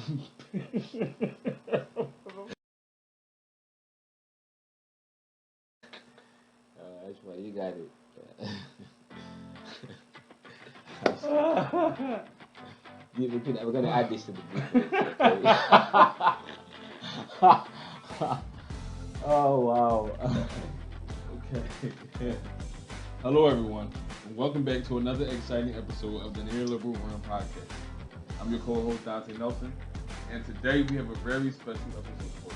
That's why you got it. We're gonna add this to the book. Oh wow. Okay. Hello, everyone, and welcome back to another exciting episode of the Neoliberal Round podcast. I'm your co-host Donte Nelson, and today we have a very special episode for you.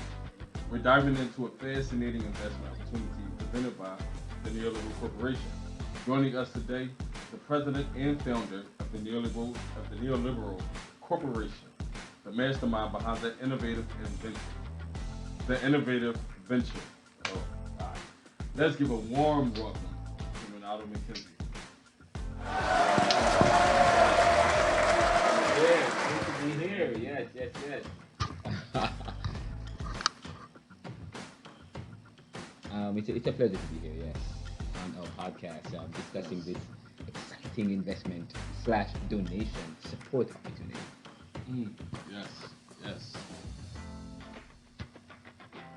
We're diving into a fascinating investment opportunity presented by the Neoliberal Corporation. Joining us today, the president and founder of the Neoliberal Corporation, the mastermind behind the innovative invention. The innovative venture. Oh, God. Let's give a warm welcome to Renaldo McKenzie. Yeah, good to be here. Yes. It's a pleasure to be here. Yes, on our podcast, discussing this exciting investment slash donation support opportunity. Mm, yes, yes.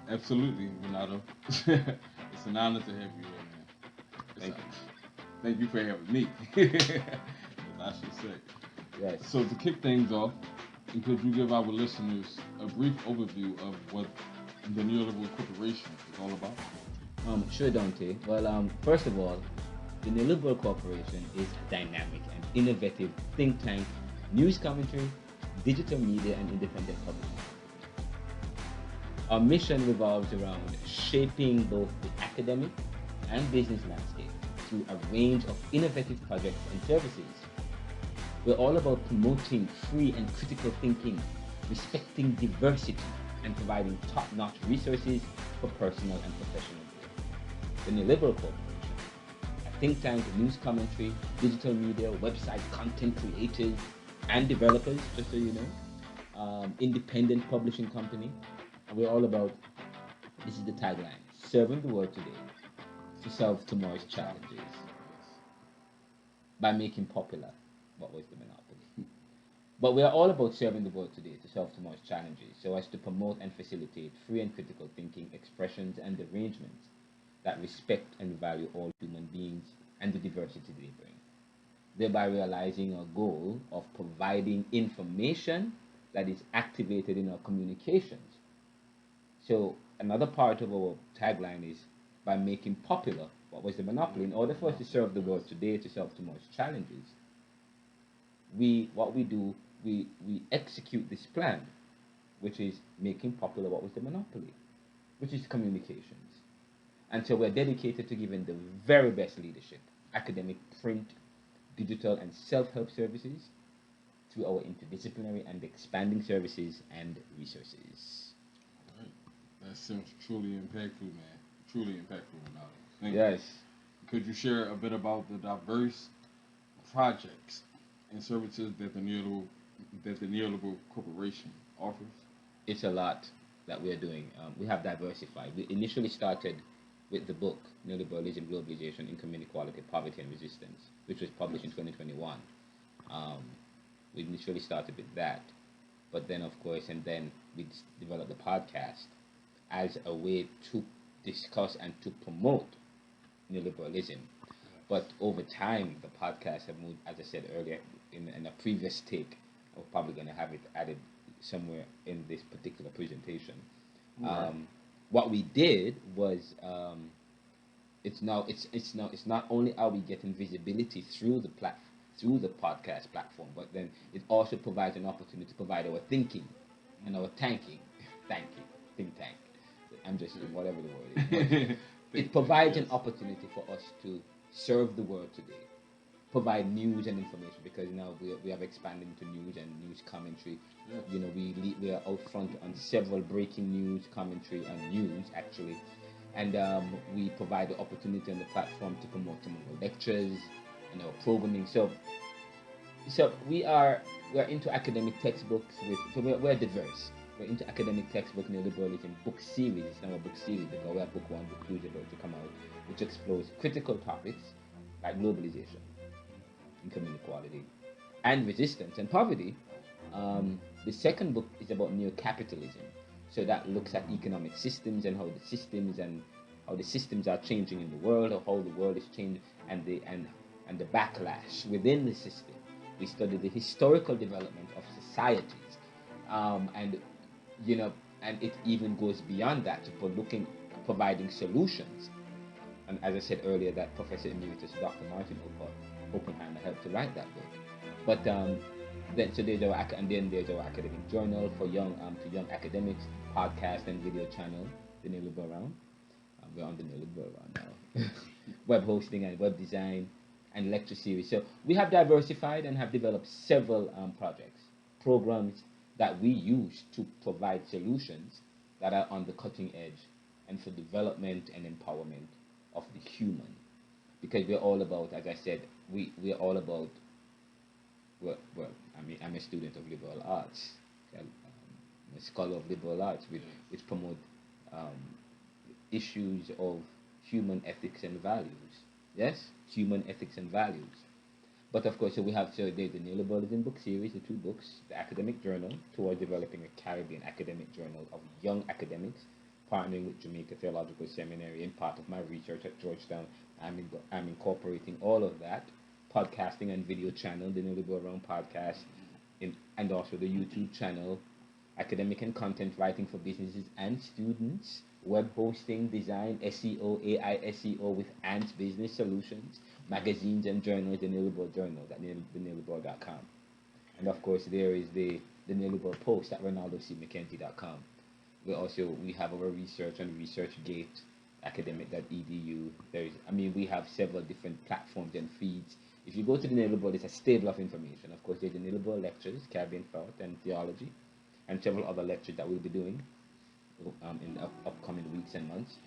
Absolutely, Renato. It's an honor to have you here, man. Thank you. Thank you for having me. As I should say. Yes. So to kick things off, could you give our listeners a brief overview of what the Neoliberal Corporation is all about? Sure, Dante. Well, first of all, the Neoliberal Corporation is a dynamic and innovative think tank, news commentary, digital media, and independent publishing. Our mission revolves around shaping both the academic and business landscape through a range of innovative projects and services. We're all about promoting free and critical thinking, respecting diversity, and providing top-notch resources for personal and professional growth. The Neoliberal Corporation, a think tank of news commentary, digital media, website content creators, and developers, just so you know, independent publishing company. And we're all about, this is the tagline, serving the world today to solve tomorrow's challenges by making popular what was the monopoly. But we are all about serving the world today to solve tomorrow's challenges so as to promote and facilitate free and critical thinking, expressions, and arrangements that respect and value all human beings and the diversity they bring, thereby realizing our goal of providing information that is activated in our communications. So another part of our tagline is by making popular what was the monopoly. In order for us to serve the world today, to solve tomorrow's challenges, we execute this plan, which is making popular what was the monopoly, which is communications. And so we're dedicated to giving the very best leadership, academic, print, digital, and self-help services through our interdisciplinary and expanding services and resources. All right. That sounds truly impactful, man. Truly impactful, Ronaldo. Thank Yes. you. Could you share a bit about the diverse projects and services that the Neoliberal Corporation offers? It's a lot that we're doing. We have diversified. We initially started with the book Neoliberalism, Globalization, Income Inequality, Poverty and Resistance, which was published in 2021. Um, we initially started with that, but then of course, and then we developed the podcast as a way to discuss and to promote neoliberalism. But over time, the podcast have moved, as I said earlier in a previous take. I'm probably going to have it added somewhere in this particular presentation. Right. What we did was it's not only are we getting visibility through through the podcast platform, but then it also provides an opportunity to provide our thinking and our think tank. I'm just whatever the word is. But it provides an opportunity for us to serve the world today, provide news and information, because now we have expanded into news and news commentary. Yes. You know, we are out front on several breaking news, commentary, and news actually, and we provide the opportunity on the platform to promote some of our lectures and our programming. So we're into academic textbooks we're diverse. We're into academic textbook Neoliberalism Book Series. It's now a book series because we have book 1, book 2 is about to come out, which explores critical topics like globalization, income inequality, and resistance and poverty, The second book is about neo-capitalism. So that looks at economic systems and how the systems are changing in the world, or how the world is changing, and the backlash within the system. We study the historical development of societies, and you know, and it even goes beyond that for providing solutions. And as I said earlier, that Professor Emeritus Dr. Martin Oppenheimer helped to write that book. But then there's our academic journal for young academics, podcast and video channel, the Neoliberal Round. We're on the Neoliberal Round now. Web hosting and web design and lecture series. So we have diversified and have developed several projects, programs that we use to provide solutions that are on the cutting edge and for development and empowerment of the human. Because we're all about, as I said, we're all about, I'm a student of liberal arts. I'm a scholar of liberal arts, which promote issues of human ethics and values. Yes, human ethics and values. But of course, there's the Neoliberalism Book Series, the two books, the academic journal towards developing a Caribbean academic journal of young academics, partnering with Jamaica Theological Seminary in part of my research at Georgetown. I'm incorporating all of that, podcasting and video channel, the Neoliberal Round podcast, and also the YouTube channel, academic and content writing for businesses and students, web hosting, design, SEO, AI SEO with Ant Business Solutions, magazines and journals, the Neoliberal Journal at theneoliberal.com. And of course, there is the Neoliberal Post at renaldomckenzie.com. We have our research on ResearchGate, academic.edu. We have several different platforms and feeds. If you go to the Neoliberal, it's a stable of information. Of course, there's the Neoliberal lectures, Caribbean thought and theology, and several other lectures that we'll be doing in the upcoming weeks and months.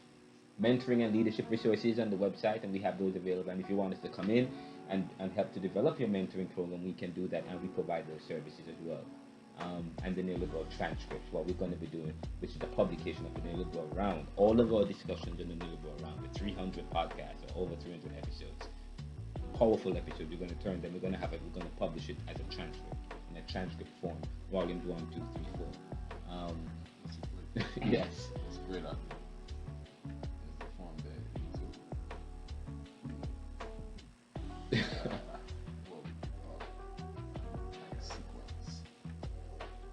Mentoring and leadership resources on the website, and we have those available. And if you want us to come in and help to develop your mentoring program, we can do that, and we provide those services as well. And the Neoliberal transcripts, what we're going to be doing, which is the publication of the Neoliberal Round. All of our discussions in the Neoliberal Round, with 300 podcasts or over 300 episodes, powerful episodes. We're going to turn them. We're going to publish it as a transcript in a transcript form, volumes 1, 2, 3, 4. Yes. It's a great idea.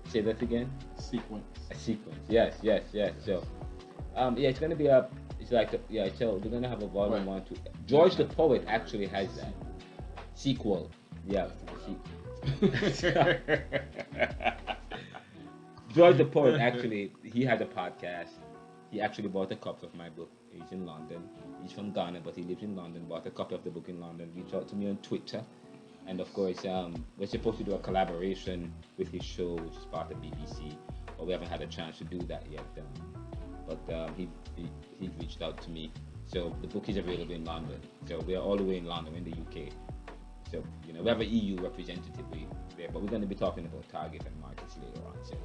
Say that again. Sequence. A sequence. Yes. So, it's gonna be so we're gonna have a volume 1, 2. George the poet actually has that sequel. Yeah. George the poet actually, he had a podcast. He actually bought a copy of my book. He's in London. He's from Ghana, but he lives in London. Bought a copy of the book in London. Reached out to me on Twitter. And of course, we're supposed to do a collaboration with his show, which is part of BBC, but we haven't had a chance to do that yet. He reached out to me. So the book is available in London. So we're all the way in London, in the UK. So, we have an EU representative there, but we're going to be talking about target and markets later on. So.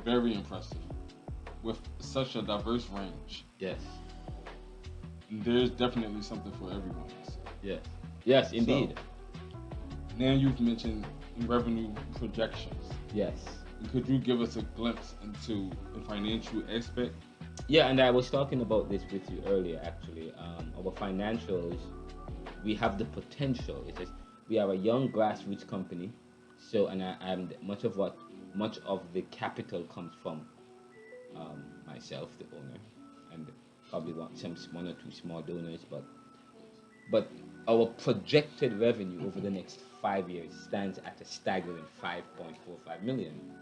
Very impressive. With such a diverse range. Yes. There's definitely something for everyone. Yes. Yes, indeed. So, now you've mentioned revenue projections. Yes. Could you give us a glimpse into the financial aspect? Yeah, and I was talking about this with you earlier, actually. Our financials, we have the potential. We are a young grassroots company. So, and much of the capital comes from myself, the owner, and probably one or two small donors, but our projected revenue over the next 5 years stands at a staggering 5.45 million.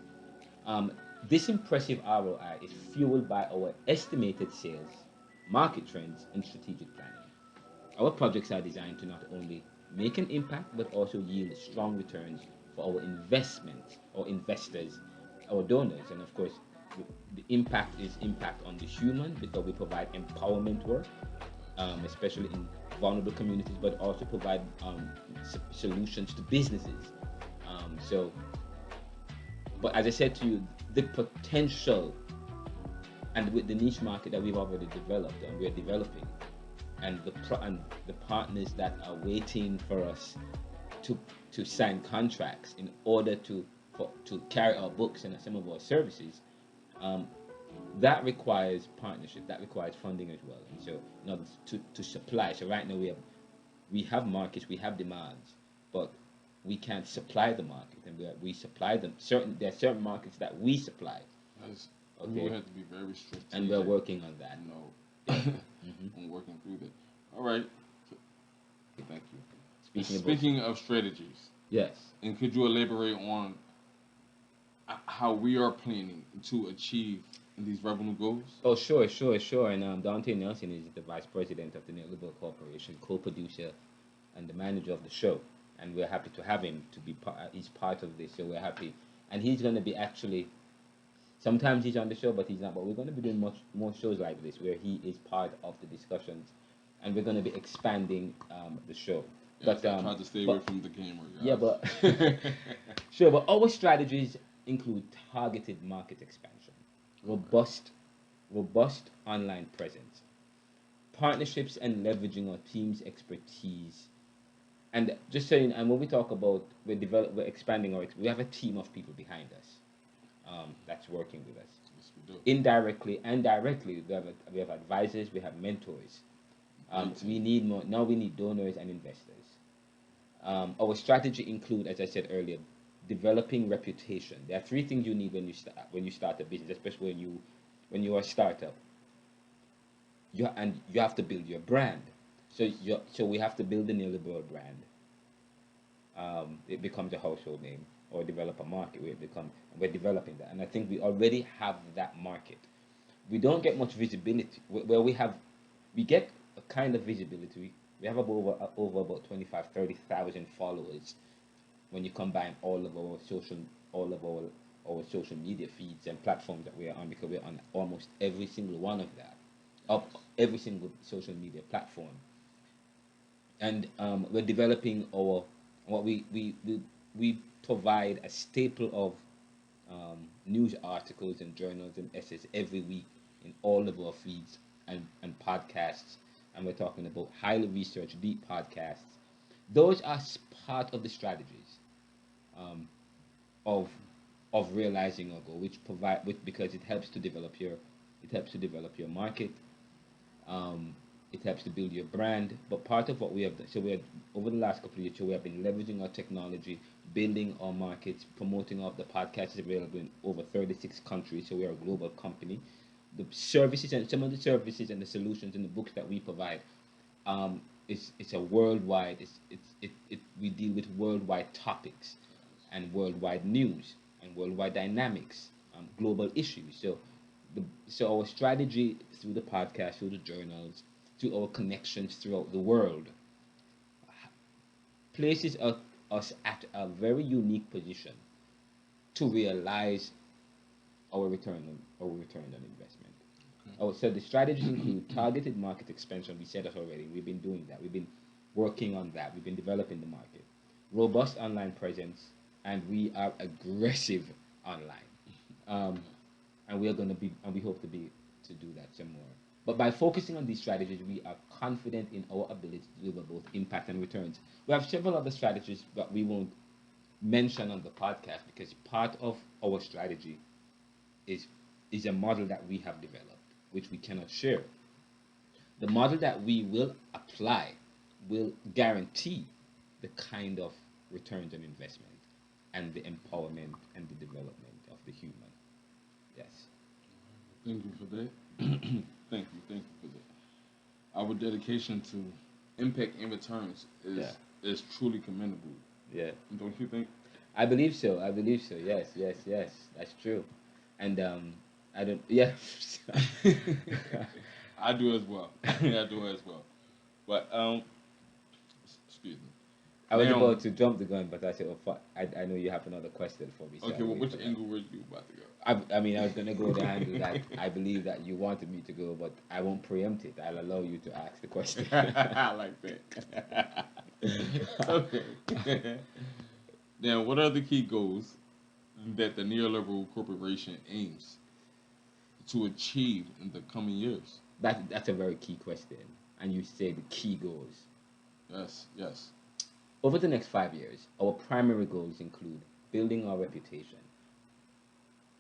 This impressive ROI is fueled by our estimated sales, market trends, and strategic planning. Our projects are designed to not only make an impact, but also yield strong returns for our investors, our donors, and of course, the impact is impact on the human, because we provide empowerment work, especially in vulnerable communities, but also provide solutions to businesses. But as I said to you, the potential, and with the niche market that we've already developed and we're developing, and the partners that are waiting for us to sign contracts in order to carry our books and some of our services, um, that requires partnership. That requires funding as well. And so, in order to supply, so right now we have markets, we have demands, but we can't supply the market, and we supply them. There are certain markets that we supply. That's, Okay, we have to be very strategic. and we're working on that. I'm working through that. All right. Thank you. Speaking of strategies, yes, and could you elaborate on how we are planning to achieve these revenue goals? Oh, sure. And Donte Nelson is the vice president of the NeoLiberal Corporation, co-producer and the manager of the show. And we're happy to have him to be part. He's part of this, so we're happy. And he's going to be actually. Sometimes he's on the show, but he's not. But we're going to be doing much more shows like this, where he is part of the discussions, and we're going to be expanding the show. Yes, but I tried to stay away from the camera. Guys. Yeah, but sure. But our strategies include targeted market expansion, robust online presence, partnerships, and leveraging our team's expertise. And just saying, and when we talk about we're expanding we have a team of people behind us that's working with us. Yes, we do. Indirectly and directly, we have advisors, we have mentors. We need more now. We need donors and investors. Our strategy include, as I said earlier, developing reputation. There are three things you need when you start a business, especially when you are a startup. You have to build your brand. So we have to build the neoliberal brand. It becomes a household name, or develop a market. We're developing that, and I think we already have that market. We don't get much visibility where we get a kind of visibility. We have over about 30,000 followers when you combine all of our social media feeds and platforms that we are on, because we're on almost every single one of that, of every single social media platform. And we're developing what we provide a staple of news articles and journals and essays every week in all of our feeds and podcasts. And we're talking about highly researched, deep podcasts. Those are part of the strategies of realizing our goal, because it helps to develop your market. It helps to build your brand. But part of what we have done, so we have over the last couple of years, so we have been leveraging our technology, building our markets, promoting the podcast is available in over 36 countries. So we are a global company. The services and some of the services and the solutions and the books that we provide, it's a worldwide. We deal with worldwide topics, and worldwide news, and worldwide dynamics, global issues. So our strategy through the podcast, through the journals, through our connections throughout the world, places us at a very unique position to realize our return on investment. So the strategies include targeted market expansion. We said that already. We've been doing that. We've been working on that. We've been developing the market. Robust online presence, and we are aggressive online. And we are going to be, and we hope to do that some more. But by focusing on these strategies, we are confident in our ability to deliver both impact and returns. We have several other strategies that we won't mention on the podcast, because part of our strategy is a model that we have developed, which we cannot share. The model that we will apply will guarantee the kind of returns on investment and the empowerment and the development of the human. Yes. Thank you for that. Thank you for that. Our dedication to impact and returns is truly commendable. Yeah. Don't you think? I believe so. Yes. That's true. And I don't. Yeah. I do as well. But excuse me. I was about to jump the gun, but I said, "Oh fuck! I know you have another question for me." So okay, well, which angle were you about to go? I mean, I was gonna go the angle that I believe that you wanted me to go, but I won't preempt it. I'll allow you to ask the question. I like that. Okay. Now, what are the key goals that the Neoliberal Corporation aims to achieve in the coming years? That's a very key question, and you say the key goals. Yes. Over the next 5 years, our primary goals include building our reputation,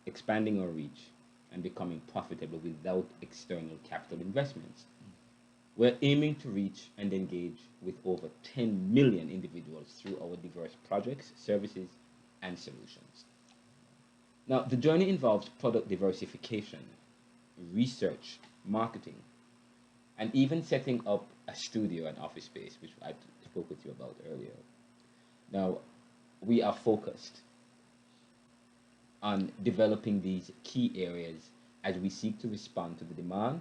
expanding our reach, and becoming profitable without external capital investments. We're aiming to reach and engage with over 10 million individuals through our diverse projects, services, and solutions. Now, the journey involves product diversification, research, marketing, and even setting up a studio and office space, which I spoke with you about earlier. Now, we are focused on developing these key areas as we seek to respond to the demand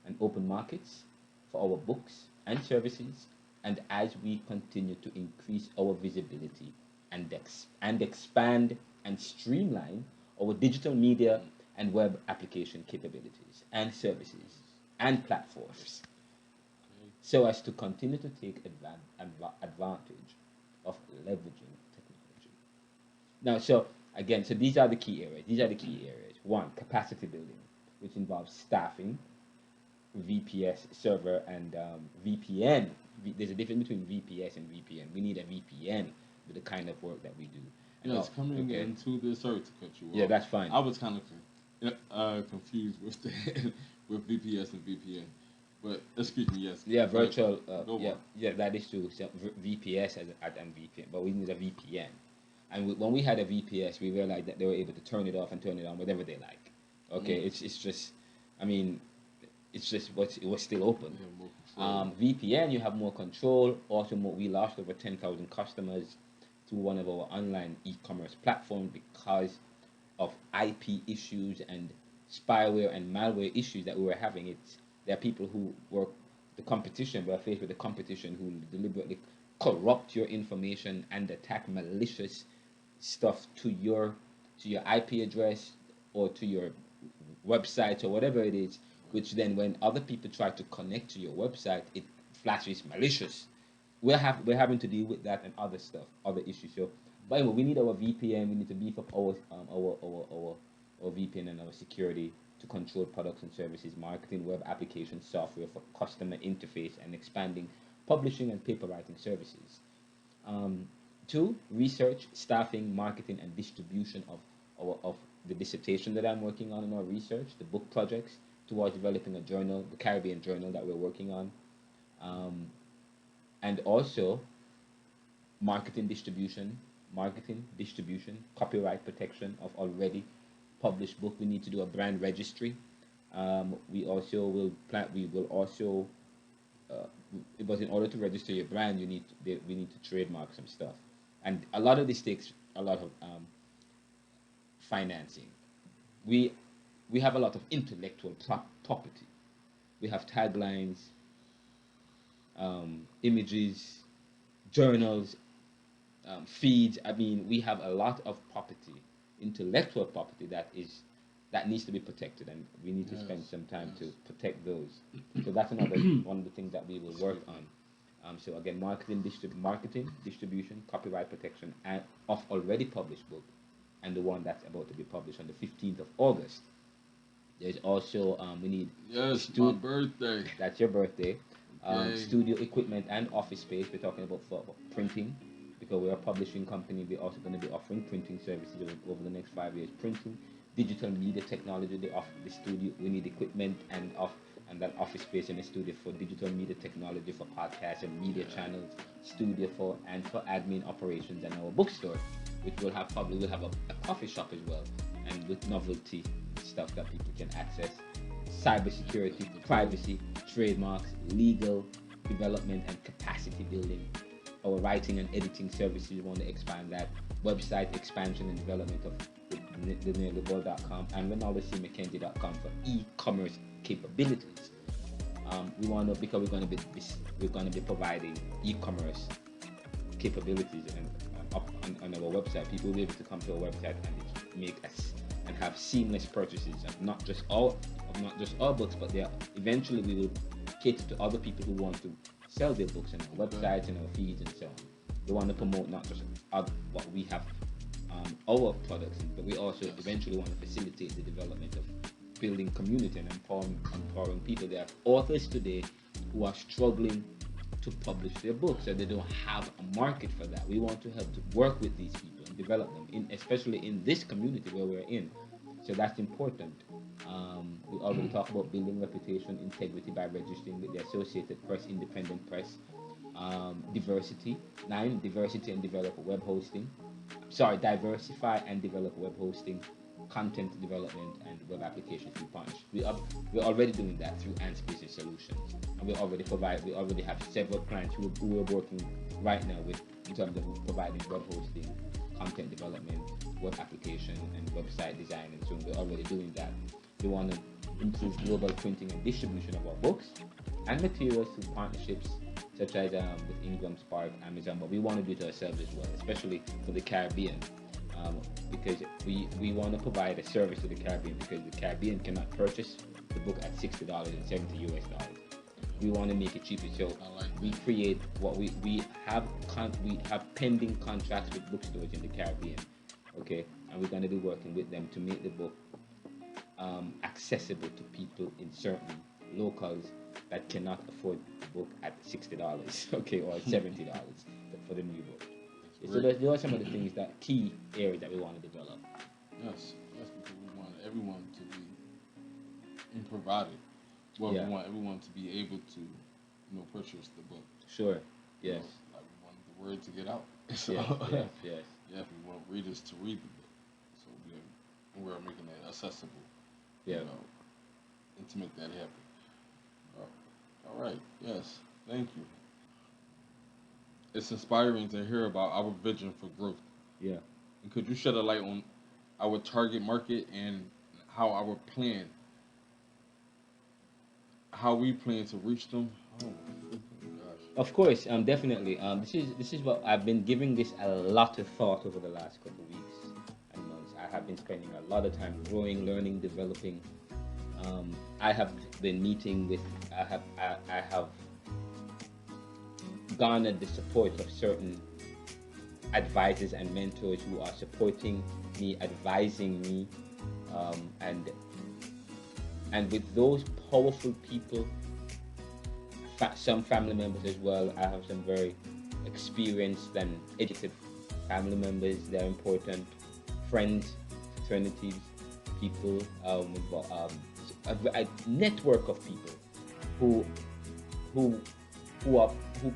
and open markets for our books and services, and as we continue to increase our visibility and expand and streamline our digital media and web application capabilities and services and platforms, so as to continue to take advantage of leveraging technology. Now, so again, so these are the key areas. These are the key areas. One, capacity building, which involves staffing, VPS server, and VPN. There's a difference between VPS and VPN. We need a VPN with the kind of work that we do. Yes, coming into this. Sorry to cut you off. Yeah, that's fine. I was kind of confused with with VPS and VPN, but excuse me. Yes. Yeah, virtual. Yeah, that is true. So VPS and VPN, but we need a VPN. And when we had a VPS, we realized that they were able to turn it off and turn it on whatever they like. Okay, it's just, I mean, it's just it was still open. VPN, you have more control. Also, we lost over 10,000 customers to one of our online e-commerce platforms because of IP issues and spyware and malware issues that we were having. There are people who were faced with the competition who deliberately corrupt your information and attack malicious stuff to your IP address or to your website or whatever it is, which then when other people try to connect to your website, it flashes malicious. We're having to deal with that and other stuff, other issues. So, but anyway, we need our VPN. We need to beef up our VPN and our security to control products and services, marketing, web application software for customer interface, and expanding publishing and paper writing services. Two, research, staffing, marketing, and distribution of the dissertation that I'm working on in our research, the book projects, towards developing a journal, the Caribbean journal that we're working on. And also marketing, distribution, copyright protection of already published book. We need to do a brand registry. We will also, because in order to register your brand, we need to trademark some stuff, and a lot of this takes a lot of financing. We have a lot of intellectual property. We have taglines, images, journals, feeds. I mean, we have a lot of property, intellectual property that needs to be protected, and we need to spend some time to protect those. So that's another one of the things that we will work on. So again, marketing, distribution, copyright protection, and of already published book, and the one that's about to be published on the 15th of August. There's also we need my birthday. That's your birthday. Studio equipment and office space. We're talking about for printing, because we're a publishing company. We're also going to be offering printing services over the next 5 years. Printing, digital media technology. The studio. We need equipment and that office space in the studio for digital media technology, for podcasts and media channels. Studio for admin operations, and our bookstore, which we'll have a coffee shop as well, and with novelty stuff that people can access. Cybersecurity, privacy, trademarks, legal development, and capacity building. Our writing and editing services, we want to expand that. Website expansion and development of the Neoliberal.com and RenaldoMcKenzie.com for e-commerce capabilities. We want to, because we're going to be providing e-commerce capabilities and on our website. People will be able to come to our website and make and have seamless purchases of not just our books, but eventually we will cater to other people who want to sell their books on our websites and our feeds and so on. We want to promote not just what we have, our products, but we also eventually want to facilitate the development of building community and empowering people. There are authors today who are struggling to publish their books, so they don't have a market for that. We want to help to work with these people and develop them, especially in this community where we're in. So that's important. We already talked about building reputation, integrity by registering with the Associated Press, Independent Press, diversity. 9, diversity and develop web hosting. Sorry, diversify and develop web hosting, content development, and web applications through partnerships. We're already doing that through Ants Business Solutions, and we already have several clients who we're working right now with in terms of providing web hosting, content development, web application, and website design, and so we're already doing that. We want to improve global printing and distribution of our books and materials through partnerships such as with Ingram, Spark, Amazon, but we want to do it ourselves as well, especially for the Caribbean, because we want to provide a service to the Caribbean, because the Caribbean cannot purchase the book at $60 and $70 US. We want to make it cheaper, so we create what we have pending contracts with bookstores in the Caribbean, okay, and we're going to be working with them to make the book accessible to people in certain locals that cannot afford the book at $60, okay, or $70 for the new book. So those are some of the things, that key areas that we want to develop. Yes, because we want everyone to be provided. Well, Yeah. we want everyone to be able to, purchase the book. Sure. Yes. Like we want the word to get out. So, Yes. Yeah, we want readers to read the book. So we're making that accessible. Yeah. And to make that happen. All right. Yes. Thank you. It's inspiring to hear about our vision for growth. Yeah. And could you shed a light on our target market and how we plan to reach them? Oh my gosh. Of course, definitely. This is what I've been giving this a lot of thought over the last couple of weeks and months. I have been spending a lot of time growing, learning, developing. I have been meeting with. I have garnered the support of certain advisors and mentors who are supporting me, advising me, and with those powerful people, some family members as well. I have some very experienced and educated family members. They're important. Friends, fraternities, people, a network of people who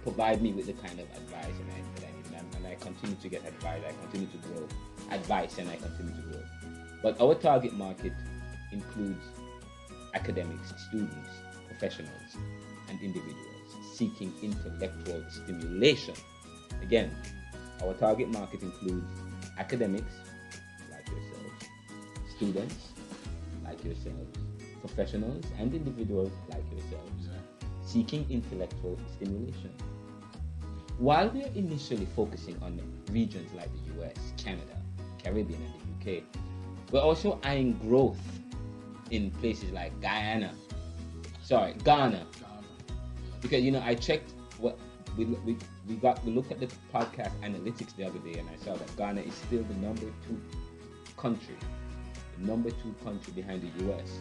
provide me with the kind of advice that I need, and I continue to get advice. I continue to grow advice, and I continue to grow. But our target market includes academics, students, professionals, and individuals seeking intellectual stimulation. Again, our target market includes academics, like yourselves, students, like yourselves, professionals, and individuals, like yourselves, seeking intellectual stimulation. While we are initially focusing on regions like the US, Canada, Caribbean, and the UK, we're also eyeing growth in places like Ghana. Because I checked what we looked at the podcast analytics the other day, and I saw that Ghana is still the number 2 country behind the US.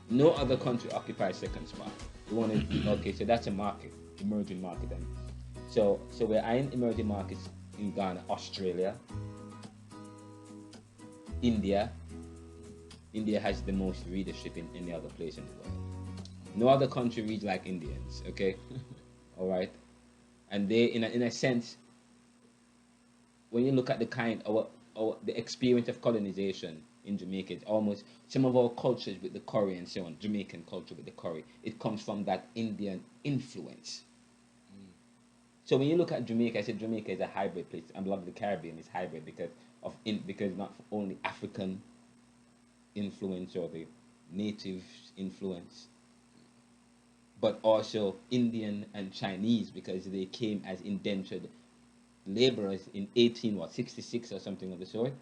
No other country occupies second spot. We want to okay, so that's a market, emerging market, and so we're eyeing emerging markets in Ghana, Australia, India. India has the most readership in any other place in the world. No other country reads like Indians, okay? All right? And they, in a sense, when you look at the the experience of colonization in Jamaica, it's almost some of our cultures with the curry and so on, Jamaican culture with the curry, it comes from that Indian influence. So when you look at Jamaica, I said Jamaica is a hybrid place. I love the Caribbean is hybrid because not only African influence or the native influence, but also Indian and Chinese, because they came as indentured laborers in 1866 or something of the sort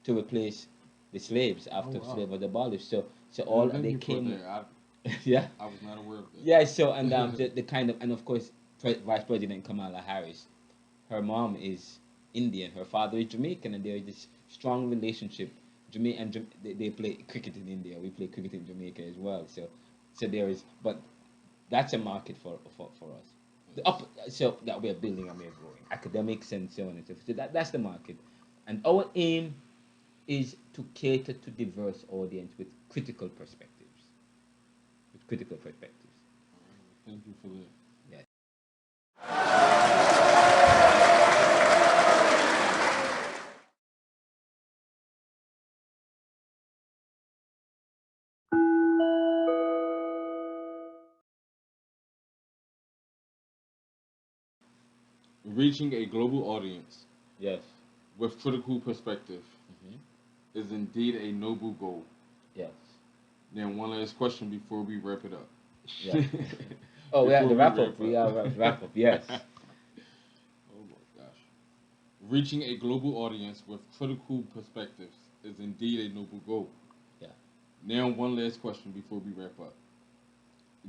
to replace the slaves after slavery was abolished. So all they came. Yeah, I was not aware of that. Yeah. So and the kind of, and of course Vice President Kamala Harris, her mom is Indian, her father is Jamaican, and there is this strong relationship. They play cricket in India. We play cricket in Jamaica as well. So there is, but that's a market for us. So that we are building and we are growing, academics and so on and so forth. So that's the market, and our aim is to cater to diverse audience with critical perspectives. With critical perspectives. Thank you for that. Yeah. Reaching a global audience Yes. with critical perspective Hmm. is indeed a noble goal. Yes. Then one last question before we wrap it up. Yeah. Oh, we have Before the we wrap up. wrap We up. have a wrap up. Yes. Oh my gosh. Reaching a global audience with critical perspectives is indeed a noble goal. Yeah. Now, one last question before we wrap up.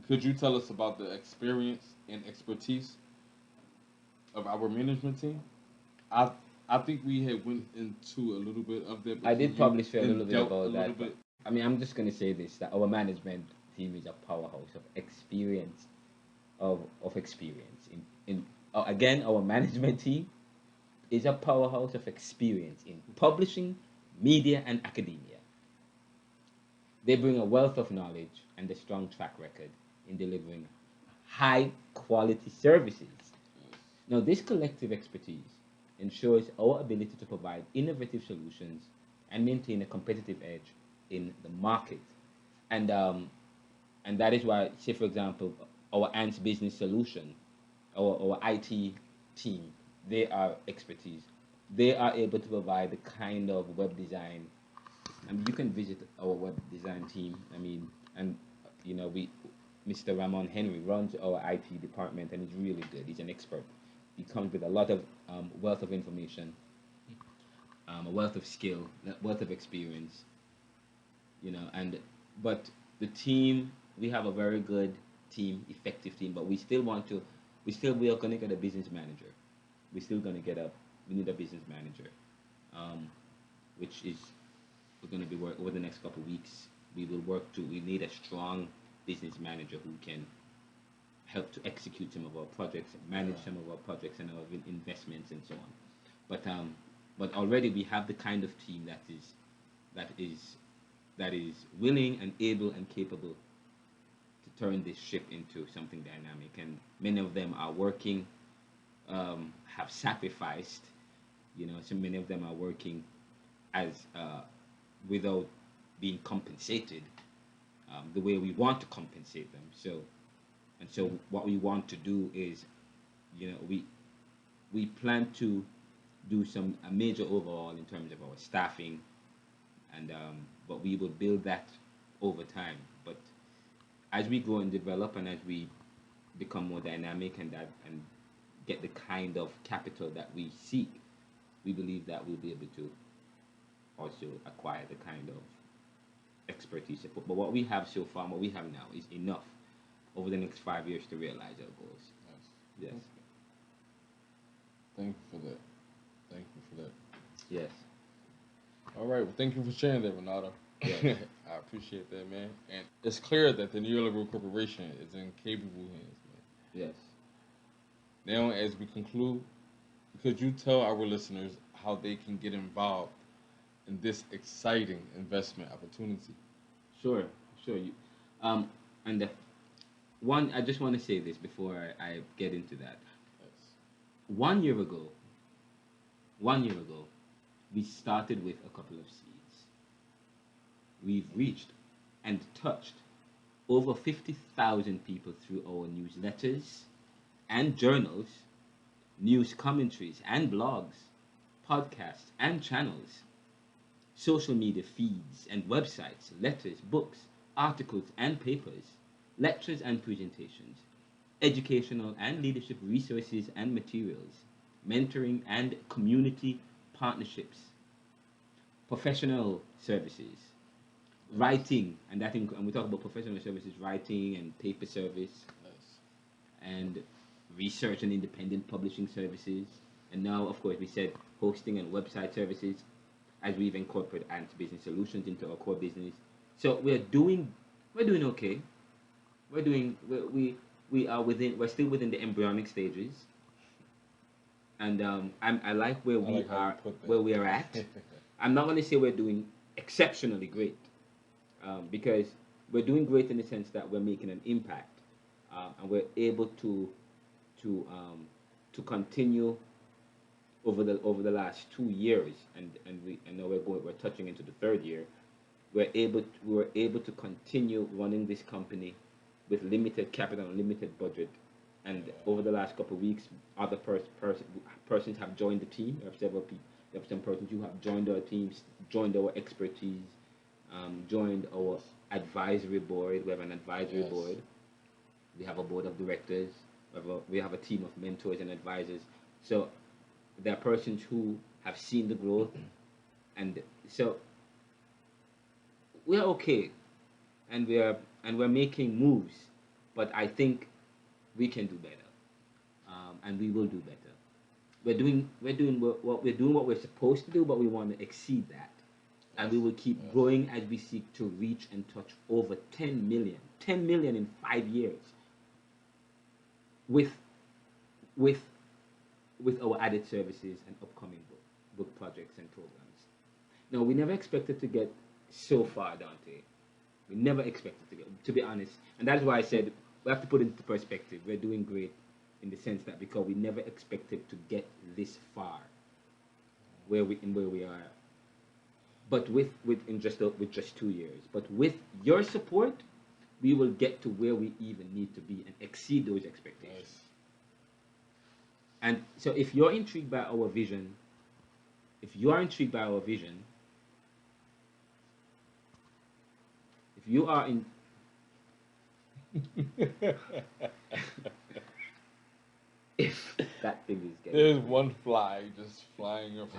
Could you tell us about the experience and expertise of our management team? I I think we had went into a little bit of that, but I can did you publish a little bit delve a about little that, but bit? I mean, I'm just going to say this: that our management team is a powerhouse of experience, of experience. Again, our management team is a powerhouse of experience in publishing, media, and academia. They bring a wealth of knowledge and a strong track record in delivering high quality services. Now, this collective expertise ensures our ability to provide innovative solutions and maintain a competitive edge in the market. And and that is why, say for example, our Ants Business Solution, our IT team, they are expertise. They are able to provide the kind of web design. I mean, you can visit our web design team. I mean, and we, Mr. Ramon Henry runs our IT department, and he's really good. He's an expert. He comes with a lot of wealth of information, a wealth of skill, a wealth of experience. And but the team, we have a very good team, effective team, but we are gonna get a business manager. We need a business manager, um, which is we're gonna be work over the next couple of weeks. We need a strong business manager who can help to execute some of our projects, manage some of our projects and our investments and so on. But already we have the kind of team that is that is willing and able and capable to turn this ship into something dynamic. And many of them are working, have sacrificed. So many of them are working as without being compensated the way we want to compensate them. So what we want to do is, we plan to do a major overhaul in terms of our staffing, and but we will build that over time. But as we grow and develop, and as we become more dynamic and get the kind of capital that we seek, we believe that we'll be able to also acquire the kind of expertise. But what we have so far, what we have now, is enough over the next 5 years to realize our goals. Yes. Yes. Thank you for that. Thank you for that. Yes. All right. Well, thank you for sharing that, Renaldo. Yes. I appreciate that, man. And it's clear that the NeoLiberal Corporation is in capable hands, man. Yes. Now, as we conclude, could you tell our listeners how they can get involved in this exciting investment opportunity? Sure. Sure. And one, I just want to say this before I get into that. Yes. 1 year ago, 1 year ago, we started with a couple of seeds. We've reached and touched over 50,000 people through our newsletters and journals, news commentaries and blogs, podcasts and channels, social media feeds and websites, letters, books, articles and papers, lectures and presentations, educational and leadership resources and materials, mentoring and community partnerships, professional services, writing, and we talk about professional services, writing and paper service, Yes. and research and independent publishing services. And now, of course, we said hosting and website services, as we've incorporated business solutions into our core business. So we're doing okay. We're doing we we're still within the embryonic stages, and I like where I we like how you are put that. where we are at. I'm not going to say we're doing exceptionally great, because we're doing great in the sense that we're making an impact, and we're able to um, to continue over the last 2 years, and now we're touching into the third year. We were able to continue running this company with limited capital and limited budget. And over the last couple of weeks, other persons have joined the team. We have several people. We have some persons who have joined our teams, joined our expertise, joined our advisory board. We have an advisory Yes. board. We have a board of directors. We have a team of mentors and advisors. So there are persons who have seen the growth, and so we're okay, and we're making moves, but I think we can do better, and we will do better. We're doing what we're supposed to do, but we want to exceed that, and we will keep Yes. growing as we seek to reach and touch over 10 million, 10 million in 5 years, with with with our added services and upcoming book projects and programs. Now, we never expected to get so far, Dante. We never expected to get, to be honest. And that's why I said we have to put it into perspective. We're doing great in the sense that because we never expected to get this far where we are. But with just 2 years. But with your support, we will get to where we even need to be and exceed those expectations. Yes. And so if you're intrigued by our vision, if you are intrigued by our vision, if you are in if that thing is getting There's one fly just flying over.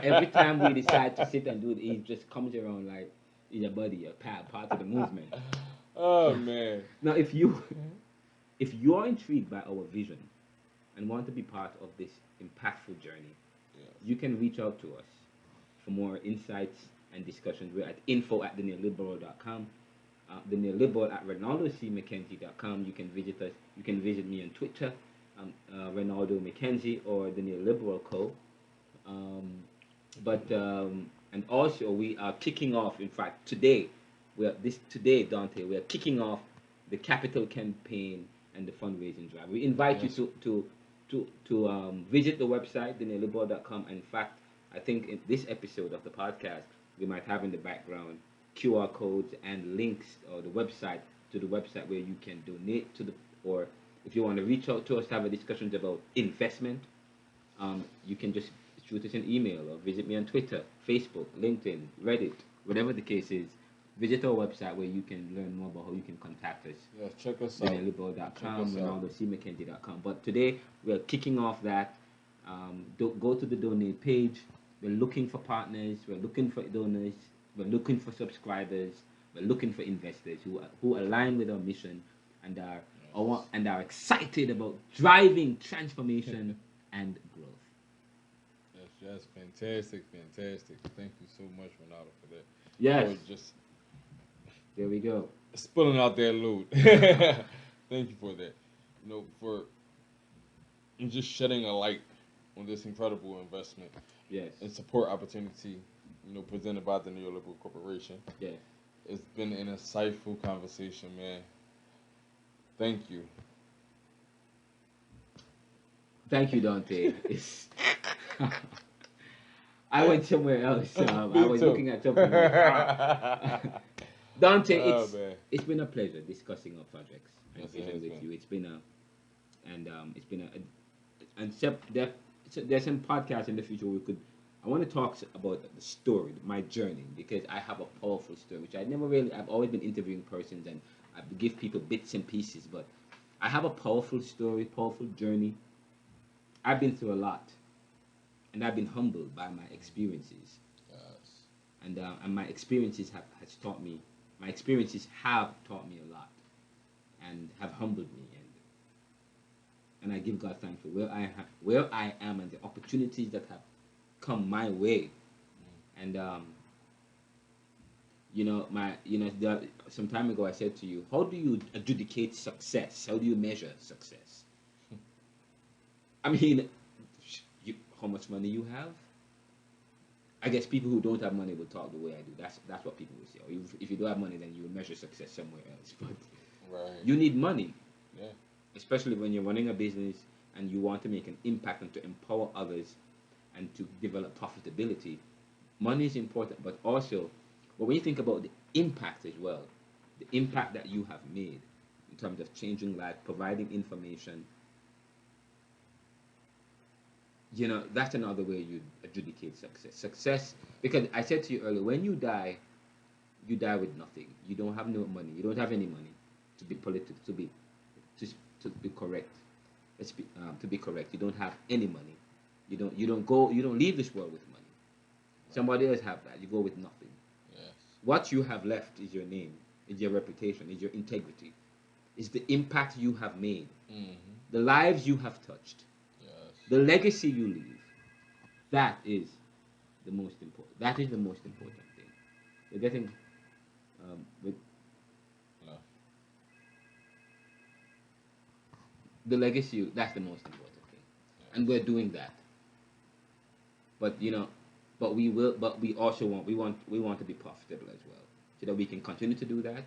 every time we decide to sit and do it, he just comes around like he's a buddy, a part of the movement. Oh man. Now, if you are intrigued by our vision and want to be part of this impactful journey, Yeah. you can reach out to us for more insights and discussions. We're at info@theneoliberal.com, the neoliberal at renaldocmckenzie.com. You can visit us. You can visit me on Twitter, Renaldo McKenzie, or the Neoliberal Co. And also we are kicking off. In fact, today, Dante, we are kicking off the capital campaign and the fundraising drive. We invite Yes. you to visit the website, theneoliberal.com. In fact, I think in this episode of the podcast, we might have in the background QR codes and links, or the website to the website where you can donate to the, or if you want to reach out to us to have a discussions about investment, you can just shoot us an email or visit me on Twitter, Facebook, LinkedIn, Reddit, whatever the case is. Visit our website where you can learn more about how you can contact us. Yes, check us out. Neoliberal.com, Check us out. RenaldoCMcKenzie.com. But today we're kicking off that. Go to the donate page. We're looking for partners. We're looking for donors. We're looking for subscribers. We're looking for investors who align with our mission and are excited about driving transformation and growth. Yes, fantastic. Thank you so much, Ronaldo, for that. Yes. For just There we go. spilling out that load. Thank you for that. For just shedding a light on this incredible investment Yes. and support opportunity, presented by the NeoLiberal Corporation. Yes. It's been an insightful conversation, man. Thank you. Thank you, Dante. I went somewhere else. I Me was too. looking at something Dante, Oh, man. it's been a pleasure discussing our projects and Yes, it vision has with been. you. It's been there's some podcasts in the future I want to talk about the story, my journey, because I have a powerful story, which I've always been interviewing persons and I give people bits and pieces, but I have a powerful story, powerful journey. I've been through a lot, and I've been humbled by my experiences, Yes. and my experiences have taught me a lot, and have humbled me, and I give God thanks for where I am and the opportunities that have come my way, and Some time ago I said to you, how do you adjudicate success? How do you measure success? I mean, how much money you have? I guess people who don't have money will talk the way I do. That's what people will say. Or if you don't have money, then you will measure success somewhere else. But Right. you need money, Yeah. especially when you're running a business and you want to make an impact and to empower others and to develop profitability. Money is important, but when you think about the impact as well, the impact that you have made in terms of changing life, providing information, that's another way you adjudicate success. Success, because I said to you earlier, when you die with nothing. You don't have no money. You don't have any money to be political, to, to be correct. To be correct. You don't have any money. You don't leave this world with money. Somebody else have that. You go with nothing. Yes. What you have left is your name, is your reputation, is your integrity, is the impact you have made, the lives you have touched, Yes. the legacy you leave. That is the most important. That is the most important thing. You're getting with No. the legacy. That's the most important thing, and we're doing that. But but we also want to be profitable as well, so that we can continue to do that,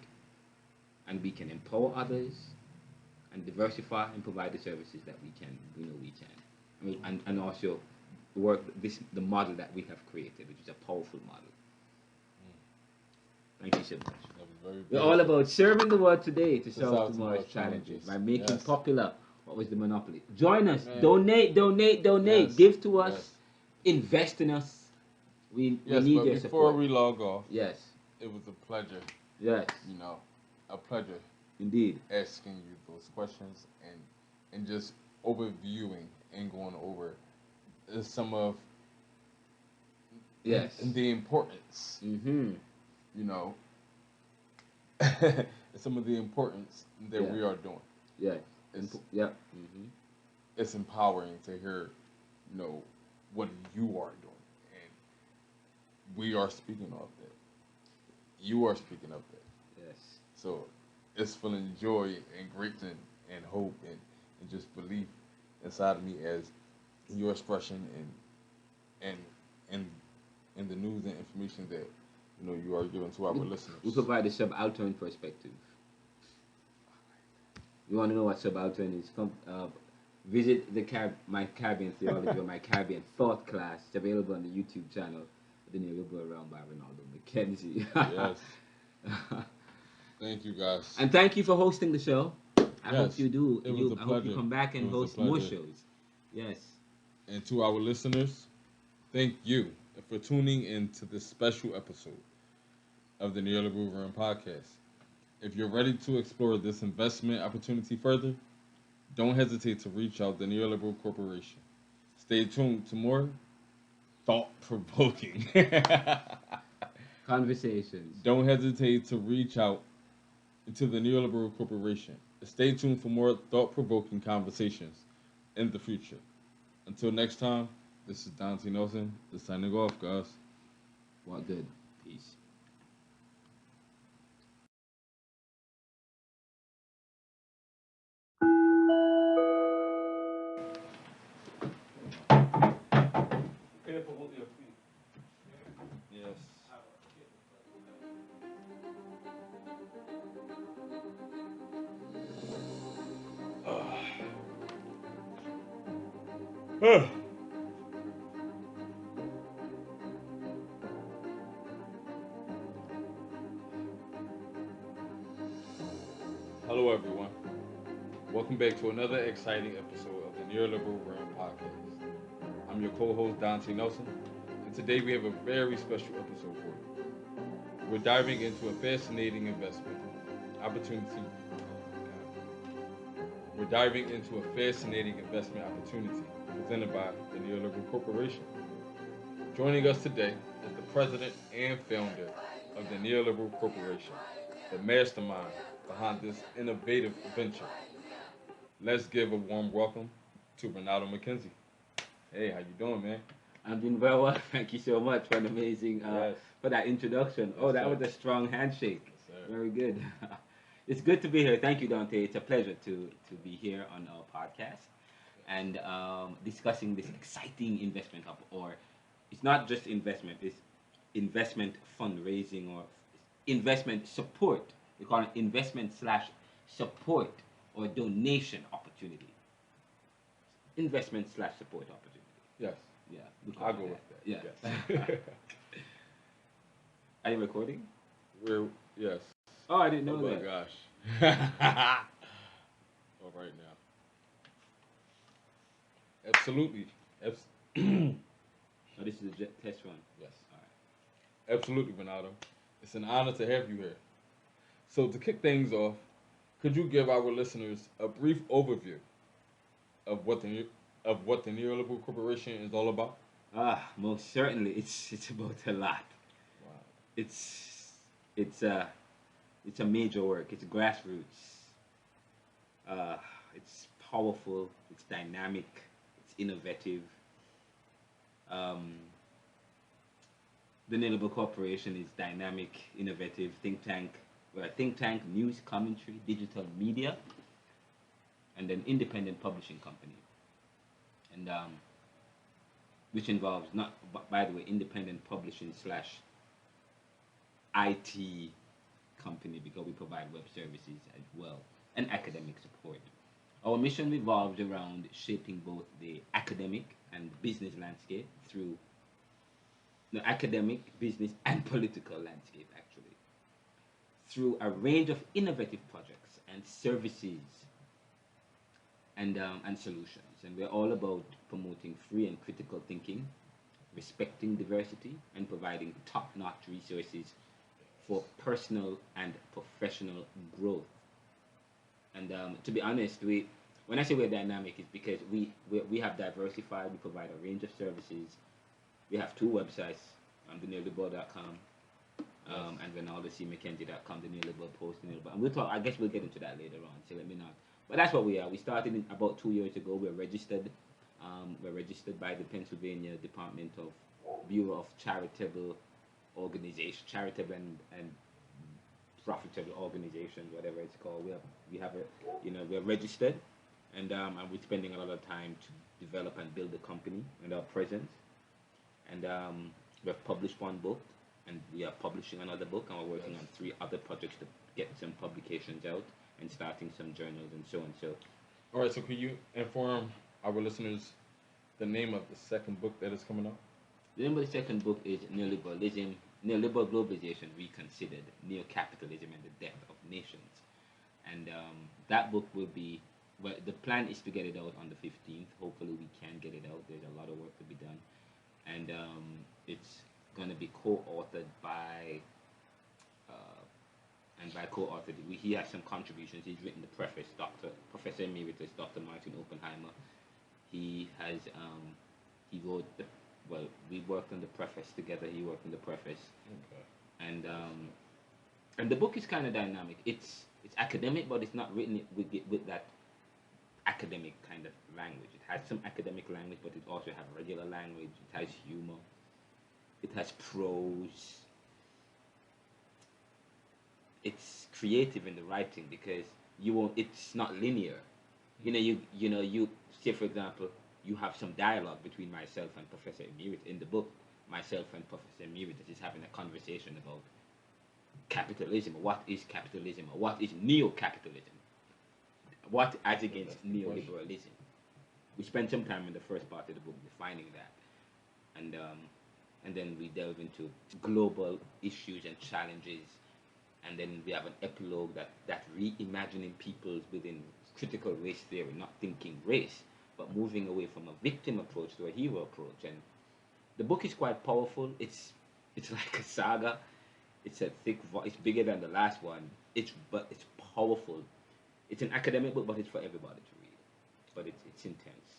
and we can empower others, and diversify and provide the services that we can, and also work the model that we have created, which is a powerful model. Thank you so much. That was very We're all beautiful. about serving the world today to solve solve tomorrow's tomorrow's challenges challenges. by making Yes. popular what was the monopoly. Join us. Man. Donate. Yes. Give to us. Yes. Invest in us. We Yes, need but your before support. we log off, Yes. it was a pleasure, Yes. a pleasure Indeed. asking you those questions and just overviewing and going over some of Yes. the importance, Mm-hmm. you know, some of the importance that Yeah. we are doing. Yes. It's Yeah. Mm-hmm. it's empowering to hear, what you are doing, and we are speaking of that. You are speaking of that. Yes. So it's feeling joy and great and hope and just belief inside of me as your expression and and and the news and information that you are giving to our listeners. We provide a subaltern perspective. You want to know what subaltern is? Visit my Caribbean theology or my Caribbean thought class. It's available on the YouTube channel, the Neoliberal Round by Renaldo McKenzie. Yes. Thank you guys. And thank you for hosting the show. I hope Yes, you do. it was a I hope you pleasure. come back and It was a host more pleasure. shows. Yes. And to our listeners, thank you for tuning in to this special episode of the Neoliberal Round podcast. If you're ready to explore this investment opportunity further, don't hesitate to reach out to Neoliberal Corporation. Stay tuned to more thought-provoking. Conversations. Don't hesitate to reach out to the Neoliberal Corporation. Stay tuned for more thought-provoking conversations in the future. Until next time, this is Donte Nelson. Just signing off, guys. Well, good. Peace. Yes. Hello, everyone. Welcome back to another exciting episode of the Neoliberal Round podcast. I'm your co-host, Donte Nelson, and today we have a very special episode for you. We're diving into a fascinating investment opportunity. We're diving into a fascinating investment opportunity presented by the Neoliberal Corporation. Joining us today is the president and founder of the Neoliberal Corporation, the mastermind behind this innovative venture. Let's give a warm welcome to Renaldo McKenzie. Hey, how you doing, man? I'm doing very well. Thank you so much for an amazing Yes. for that introduction. Yes, Oh, that sir. was a strong handshake. Yes, sir. Very good. It's good to be here. Thank you, Dante. It's a pleasure to be here on our podcast and discussing this exciting investment or it's not just investment. It's investment fundraising or investment support. We call it investment slash support or donation opportunity. Investment slash support opportunity. Yes. Yeah, we call I'll it go that. with that. Yeah. Yes. Are you recording? We're yes. Oh, I didn't know Oh my that. gosh. All right now. Absolutely. Yes. Oh, this is a test run. All Absolutely, Renaldo. It's an honor to have you here. So to kick things off, could you give our listeners a brief overview of what the Neoliberal Corporation is all about? right. Most certainly, it's about a lot. Wow. It's it's a it's a major work. It's grassroots. Uh, it's powerful. It's dynamic. It's innovative. Um, the Neoliberal Corporation is dynamic, innovative think tank. We're a think tank, news commentary, digital media, and an independent publishing company. And which involves not, by the way, independent publishing slash IT company because we provide web services as well and academic support. Our mission revolves around shaping both the academic and business landscape through the academic, business, and political landscape actually through a range of innovative projects and services and solutions. And we're all about promoting free and critical thinking, respecting diversity, and providing top notch resources for personal and professional growth. And to be honest, when I say we're dynamic, it's because we have diversified, we provide a range of services. We have two websites, theneoliberal.com and RenaldoMcKenzie.com, the Neoliberal Post, the Neoliberal. And we'll talk, I guess we'll get into that later on, so let me not. But that's what we are. We started about 2 years ago. We're registered. We're registered by the Pennsylvania Department of Bureau of Charitable Organization, Charitable and Profitable Organizations, whatever it's called. We have a, we're registered, and we're spending a lot of time to develop and build the company and our presence. And we've published one book, and we are publishing another book, and we're working on three other projects to get some publications out and starting some journals and so on. So, All right. So could you inform our listeners the name of the second book that is coming out? the name of the second book is Neoliberal Globalization Reconsidered, Neo-Capitalism and the Death of Nations. And that book will be, well, the plan is to get it out on the 15th. Hopefully we can get it out. There's a lot of work to be done. And it's going to be co-authored by he has some contributions. He's written the preface. Professor Emeritus Dr. Martin Oppenheimer. He has he wrote we worked on the preface together. He worked on the preface, Okay. and the book is kind of dynamic. It's academic, but it's not written with that academic kind of language. It has some academic language, but it also has regular language. It has humor. It has prose. It's creative in the writing because you won't. It's not linear. You say for example, you have some dialogue between myself and Professor Emeritus in the book. Myself and Professor Emeritus is having a conversation about capitalism. What is capitalism? Or what is neo-capitalism? What as against That's the question. neoliberalism? We spend some time in the first part of the book defining that, and then we delve into global issues and challenges, and then we have an epilogue that reimagining peoples within critical race theory, not thinking race, but moving away from a victim approach to a hero approach. And the book is quite powerful. It's like a saga. It's a it's bigger than the last one. It's powerful. It's an academic book, but it's for everybody to read. But it's intense.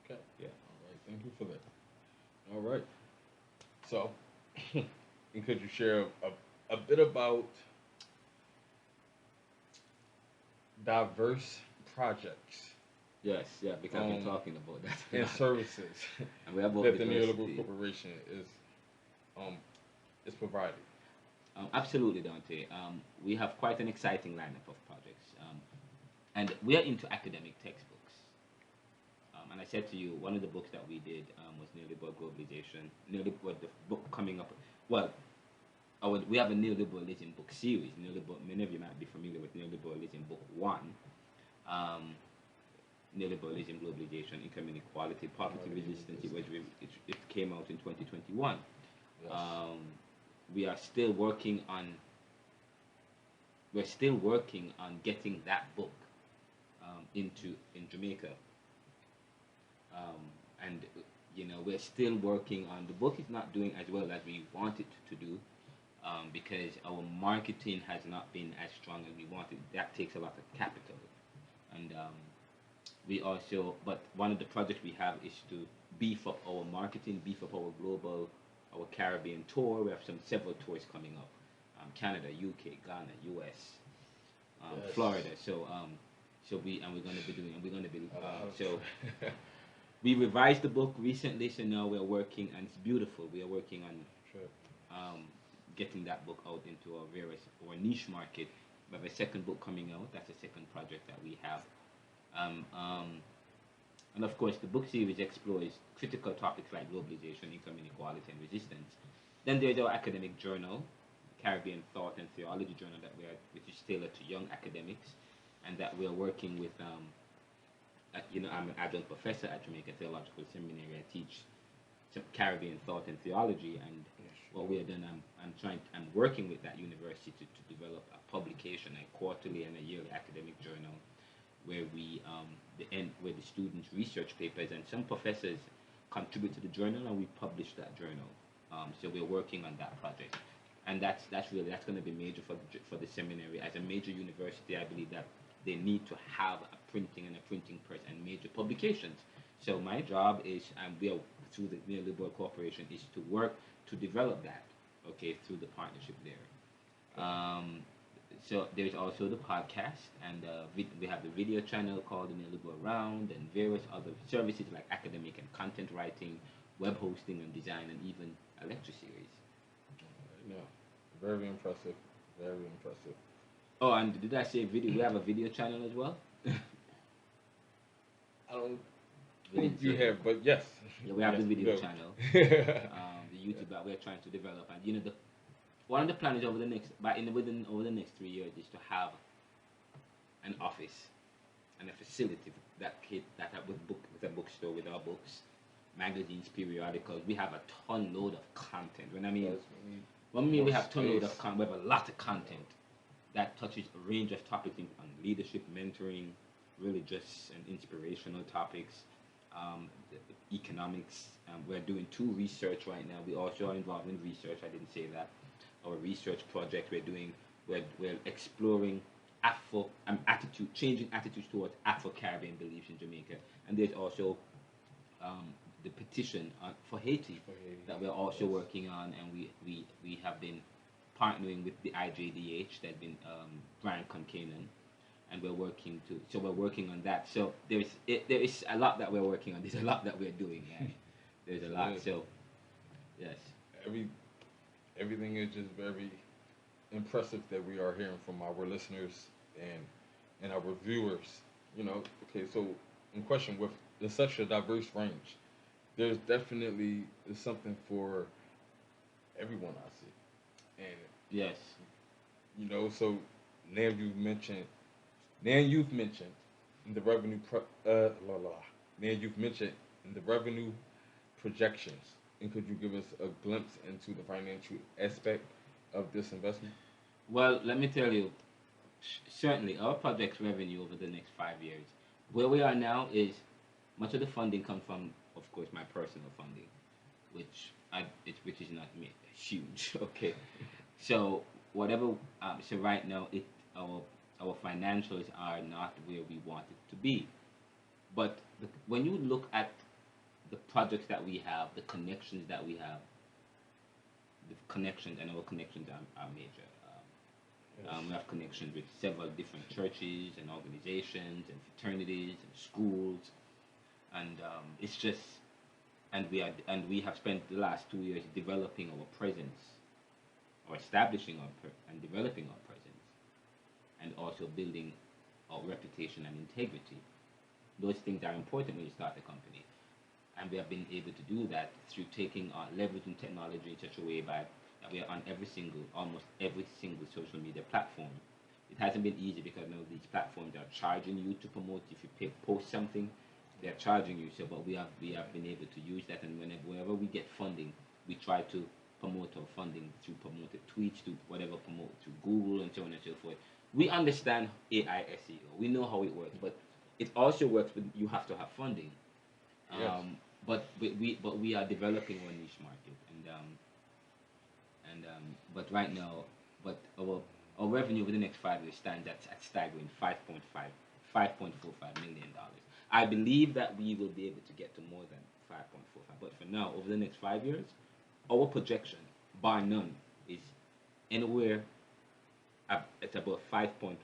Okay. Yeah. All right. Thank you for that. All right. So, and could you share a bit about diverse projects Yes, yeah, because I've been um, talking about that a and lot. services And we're about that the Neoliberal diversity. Corporation um, is providing. Absolutely, Dante. We have quite an exciting lineup of projects, and we are into academic textbooks. And I said to you, one of the books that we did was Neoliberal Globalization. Neoliberal, the book coming up. Well, we have a Neoliberalism Book Series. Many of you might be familiar with Neoliberalism Book One. Um, Neoliberalism, Globalization, Income Inequality, Poverty Resistance. It came out in 2021. Yes. We are still working on getting that book into in Jamaica, um, and we're still working on the book. Is not doing as well as we want it to do, because our marketing has not been as strong as we wanted. That takes a lot of capital, and we also. But one of the projects we have is to beef up our marketing, beef up our Caribbean tour. We have several tours coming up, Canada, UK, Ghana, US, Yes. Florida. We're going to be doing, and we're going to be so. We revised the book recently, so now we're working, and it's beautiful. We are working on Sure. getting that book out into our niche market. We have a second book coming out. That's a second project that we have. Um, um, and of course, the book series explores critical topics like globalization, income inequality, and resistance. Then there's our academic journal, Caribbean Thought and Theology Journal, which is tailored to young academics, and that we are working with. I'm an adjunct professor at Jamaica Theological Seminary. I teach some Caribbean thought and theology, and what we have done, I'm working with that university to develop a publication, a quarterly and a yearly academic journal, where where the students research papers, and some professors contribute to the journal, and we publish that journal. So we're working on that project, and that's going to be major for the seminary. As a major university, I believe that they need to have a printing and a printing press and major publications. So my job is, and we are through the Neoliberal Corporation, is to work to develop that. Okay, through the partnership there. Um, so there's also the podcast, and we have the video channel called the Neoliberal Round, and various other services like academic and content writing, web hosting and design, and even a lecture series. No, very impressive. Very impressive. Oh, and did I say video? We have a video channel as well. I don't think you have, but yes. Yeah, we have Yes, the we video do. channel, the YouTube that we're trying to develop, and one of the plans over the next, over the next 3 years, is to have an office and a facility with a bookstore with our books, magazines, periodicals. We have a ton load of content. Yes, We have ton load of space. content. We have a lot of content that touches a range of topics on leadership, mentoring, religious and inspirational topics, economics. We're doing 2 research right now. We also are involved in research. I didn't say that. Our research project we're exploring changing attitudes towards Afro-Caribbean beliefs in Jamaica. And there's also the petition for Haiti that we're also working on, and we have been partnering with the IJDH, that's been Brian Concanon, and we're working on that. So there is a lot that we're working on. There's a lot that we're doing. Yeah. There's a lot. So yes. Everything is just very impressive that we are hearing from our listeners and our viewers. Okay, so in question, with such a diverse range, there's definitely something for everyone, I see. And Yes. so now you've mentioned now you've mentioned the revenue now you've mentioned the revenue projections. And could you give us a glimpse into the financial aspect of this investment? Well, let me tell you, certainly our project's revenue over the next 5 years. Where we are now is much of the funding comes from, of course, my personal funding, which is not huge. Okay, so whatever. So right now, our financials are not where we want it to be. But when you look at the projects that we have, the connections that we have, the connections and our connections are major. Yes. We have connections with several different churches and organizations and fraternities and schools, and it's just and we have spent the last 2 years developing our presence or establishing and developing our presence and also building our reputation and integrity. Those things are important when you start a company, and we have been able to do that through taking leveraging technology in such a way by that we are on almost every single social media platform. It hasn't been easy because now these platforms are charging you to promote. If you post something, they're charging you. So, but we have been able to use that, and whenever we get funding, we try to promote our funding through promoted tweets, to whatever promote through Google and so on and so forth. We understand AI SEO. We know how it works, but it also works. But you have to have funding. Yes. But we are developing our niche market, but right now, but our revenue over the next 5 years stands at staggering 5.45 million dollars. I believe that we will be able to get to more than 5.45, but for now, over the next 5 years, our projection, bar none, is anywhere at about $5.45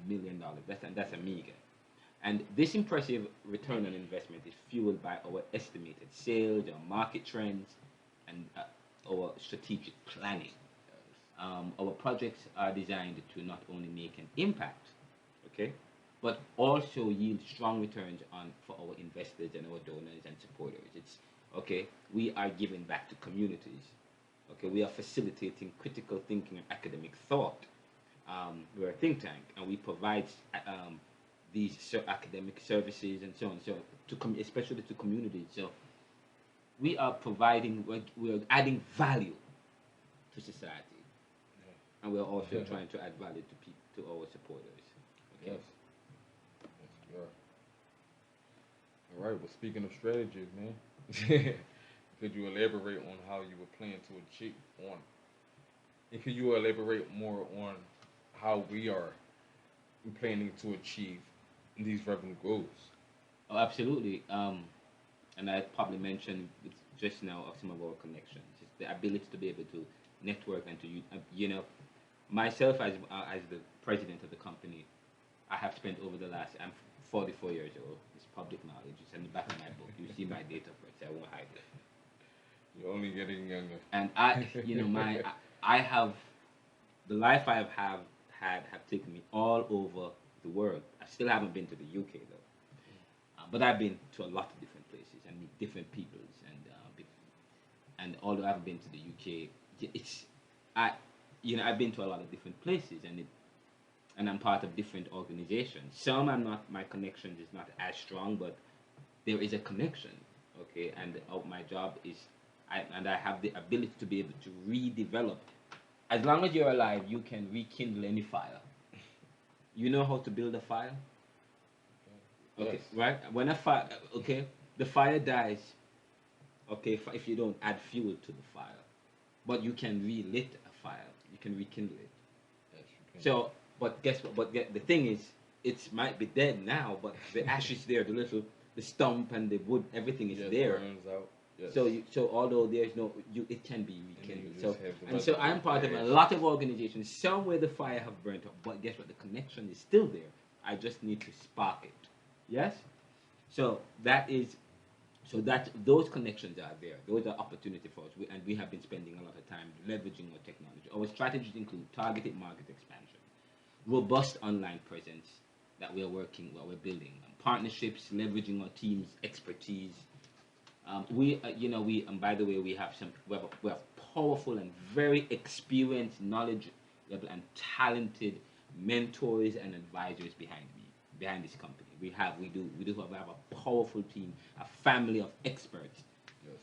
million. That's a meager. And this impressive return on investment is fueled by our estimated sales, our market trends, and our strategic planning. Our projects are designed to not only make an impact, okay, but also yield strong returns for our investors and our donors and supporters. It's okay. We are giving back to communities. Okay, we are facilitating critical thinking and academic thought. We're a think tank, and we provide these academic services and so on. So especially to communities. So we are we're adding value to society, and we're also trying to add value to our supporters. Okay. Yes. Yes, we are. All right. Well, speaking of strategies, man, could you elaborate on how you were planning to achieve on? And could you elaborate more on how we are planning to achieve these revenue goals? Oh, absolutely. And I probably mentioned just now of some of our connections. It's the ability to be able to network and to myself as the president of the company. I have spent over the last. I'm 44 years old. It's public knowledge. It's in the back of my book. You see my date of birth. So I won't hide it. You're only getting younger. And I have the life have taken me all over the world. I still haven't been to the UK though, but I've been to a lot of different places and meet different peoples. And although I've been to the UK, I've been to a lot of different places, and I'm part of different organizations. Some I'm not. My connections is not as strong, but there is a connection. Okay, and my job is, I have the ability to be able to redevelop. As long as you're alive, you can rekindle any fire. You know how to build a fire? Okay, Yes. right? When a fire, okay, the fire dies, okay, if you don't add fuel to the fire. But you can relit a fire. You can rekindle it. Yes, you can. So, but guess what? The thing is, it might be dead now, but the ash is there, the stump and the wood, everything is Yes, there. burns out. Yes. So although there's it can be And you rekindled. just have the And so I'm part of a lot of organizations. Somewhere the fire have burnt up, but guess what? The connection is still there. I just need to spark it. Yes. So those connections are there. Those are opportunity for us, and we have been spending a lot of time leveraging our technology. Our strategies include targeted market expansion, robust online presence that we're building, partnerships, leveraging our team's expertise. And by the way, we have powerful and very experienced, knowledgeable and talented mentors and advisors behind this company. We have a powerful team, a family of experts. Yes.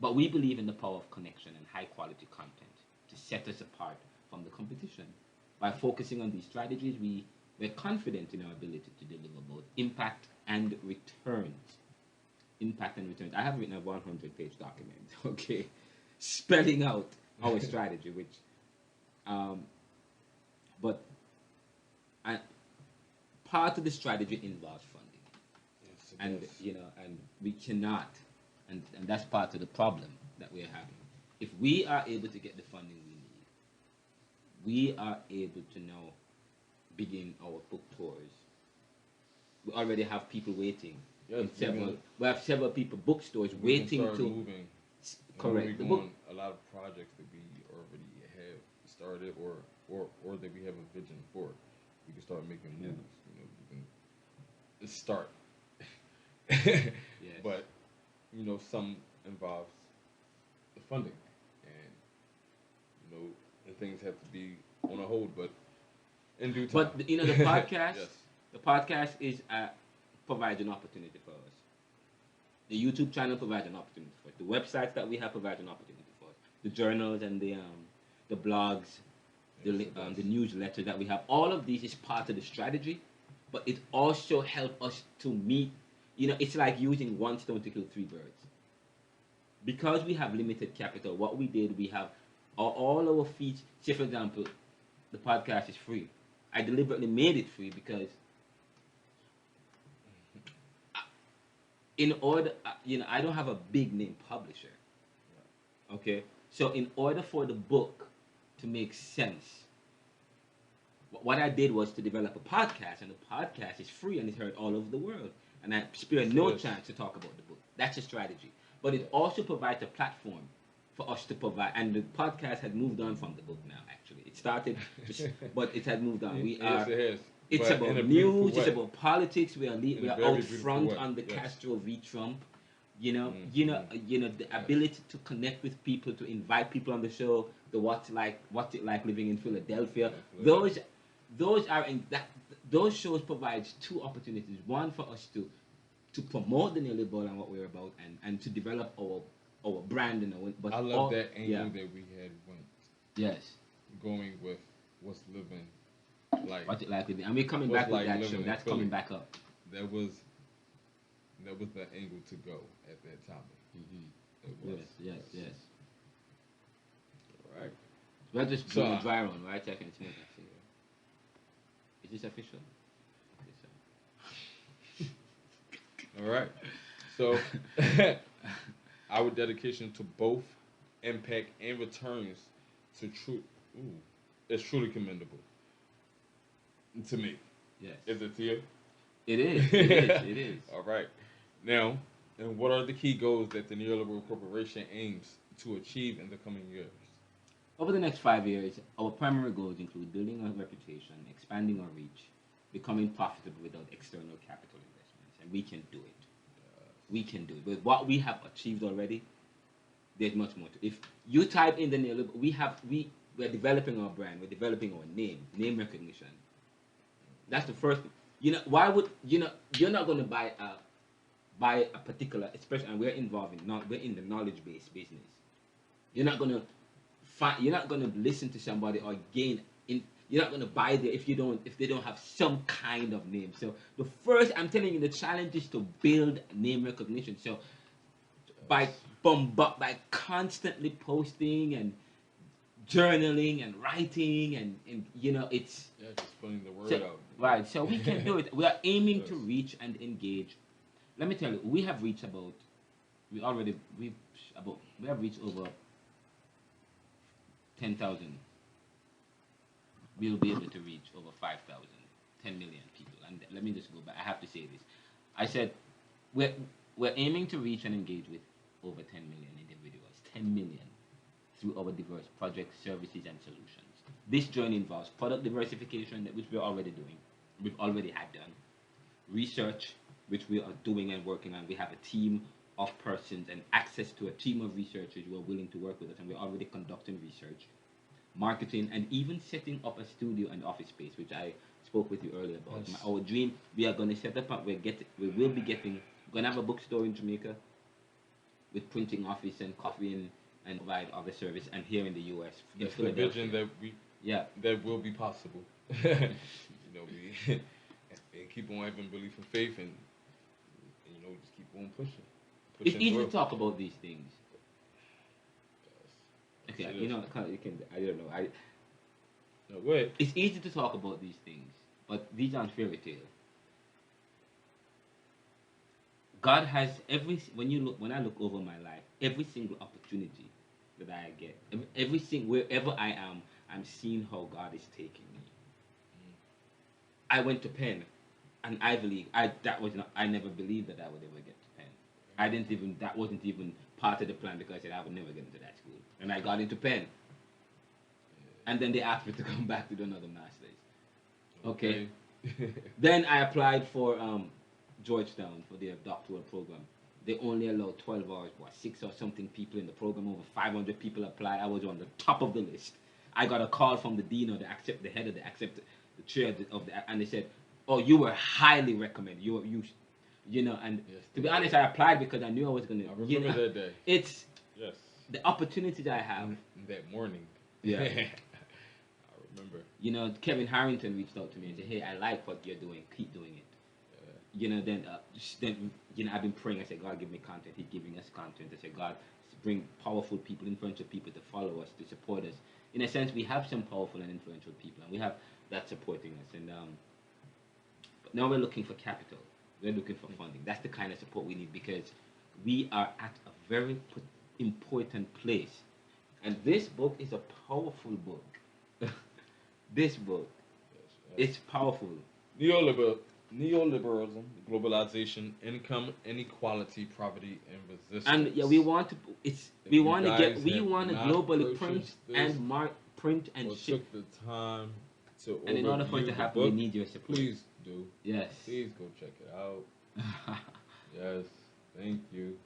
But we believe in the power of connection and high quality content to set us apart from the competition. By focusing on these strategies, we're confident in our ability to deliver both impact and returns. Impact and returns. I have written a 100-page document, okay, spelling out our strategy, but part of the strategy involves funding, Yes, and does. and we cannot, and that's part of the problem that we're having. If we are able to get the funding we need, we are able to now begin our book tours. We already have people waiting Yes, in several. We have several people, bookstores we can waiting start to moving. And we'll be correct the book. going a lot of projects that we already have started, or that we have a vision for. We can start making Yeah. moves. We can start. Yes. But some involves the funding, and and things have to be on a hold, but in due time. But the podcast, Yes. the podcast is provides an opportunity for us. The YouTube channel provides an opportunity for us. The websites that we have provide an opportunity for us. The journals and the blogs, Yes, it the does. newsletter that we have. All of these is part of the strategy, but it also helps us to meet. It's like using one stone to kill three birds. Because we have limited capital, what we did, we have all our fees. Say, for example, the podcast is free. I deliberately made it free because in order, I don't have a big name publisher. Okay, so in order for the book to make sense, what I did was to develop a podcast, and the podcast is free and it's heard all over the world. And I spare Yes, no it is. chance to talk about the book. That's a strategy, but it also provides a platform for us to provide. And the podcast had moved on from the book now. Actually, it started, but it had moved on. Yes, it has. It's But in about a beautiful news. It's way. about politics. In We a are very out beautiful front way. on the Yes. Castro v Trump. The Yes. ability to connect with people, to invite people on the show, the what's it like living in Philadelphia. Yeah, Those those are in that those shows provides two opportunities. One for us to promote the neoliberal and what we're about, and to develop our brand and our. But I love all, that angle yeah, that we had went yes. going with what's living like. What's it like living? And we're coming What's back with like that living show. in That's Philly. coming back up. That was the angle to go at that time. It was. Yes. All right. We're just So, doing a dry run, right? I can smell that cigarette. Is this official? All right. So, our dedication to both impact and returns to is truly commendable to me. Yes. Is it to you? It is. It is. It is. All right. Now, and what are the key goals that the Neoliberal Corporation aims to achieve in the coming years? Over the next 5 years, our primary goals include building our reputation, expanding our reach, becoming profitable without external capital investments, and we can do it. We can do it. With what we have achieved already, there's much more to. If you type in the neoliberal, we're developing our brand, we're developing our name recognition. That's the first. Why would you're not going to buy a particular, especially, and we're involved in not we're in the knowledge based business. You're not going to you're not going to listen to somebody or gain in. You're not going to buy there if they don't have some kind of name. So the first, I'm telling you, the challenge is to build name recognition. So by by constantly posting and journaling and writing and it's Yeah, just putting the word so, out. right. So we can do it. We are aiming to Yes. reach and engage. Let me tell you, we have reached about we have reached over 10,000. We'll be able to reach over 5,000, 10 million people. And let me just go back. I have to say this. I said we're aiming to reach and engage with over 10 million individuals. 10 million through our diverse projects, services, and solutions. This journey involves product diversification, which we're already doing. We've already had done. Research, which we are doing and working on. We have a team of persons and access to a team of researchers who are willing to work with us, and we're already conducting research. Marketing, and even setting up a studio and office space, which I spoke with you earlier about. Yes. Our dream, we are going to set up, we will be getting, we're going to have a bookstore in Jamaica with printing office and coffee and provide other service, and here in the U.S. in That's the vision yeah. that will be possible. We and keep on having belief and faith, and just keep on pushing. It's easy through. to talk about these things. Yes, Okay, it is. you can. I don't know. No, go ahead. It's easy to talk about these things, but these aren't fairy tales. God has when I look over my life, every single opportunity that I get, every single wherever I am, I'm seeing how God is taking me. I went to Penn, an Ivy League. I never believed that I would ever get to Penn. I didn't even, that wasn't even part of the plan because I said I would never get into that school. And I got into Penn. And then they asked me to come back to do another master's. Okay. Then I applied for Georgetown for their doctoral program. They only allowed 12 hours, 6 or something people in the program. Over 500 people applied. I was on the top of the list. I got a call from the dean or the head of the chair of the, and they said, "Oh, you were highly recommended. You know." And Yes, to be honest, I applied because I knew I was gonna. I remember that day. It's Yes. the opportunities I have. That morning. Yeah. I remember. You know, Kevin Harrington reached out to me and said, "Hey, I like what you're doing. Keep doing it." You know, then I've been praying. I said, "God, give me content." He's giving us content. I said, "God, bring powerful people, influential people to follow us, to support us." In a sense, we have some powerful and influential people, and we have that supporting us. And but now we're looking for capital. We're looking for funding. That's the kind of support we need because we are at a very important place. And this book is a powerful book. This book, it's powerful. Neoliberalism, globalization, income inequality, poverty, and resistance. And yeah, we want to. We want to globally print and ship. Took the time to and in order for it to happen, we need your support. Please do. Yes. Please go check it out. Yes. Thank you.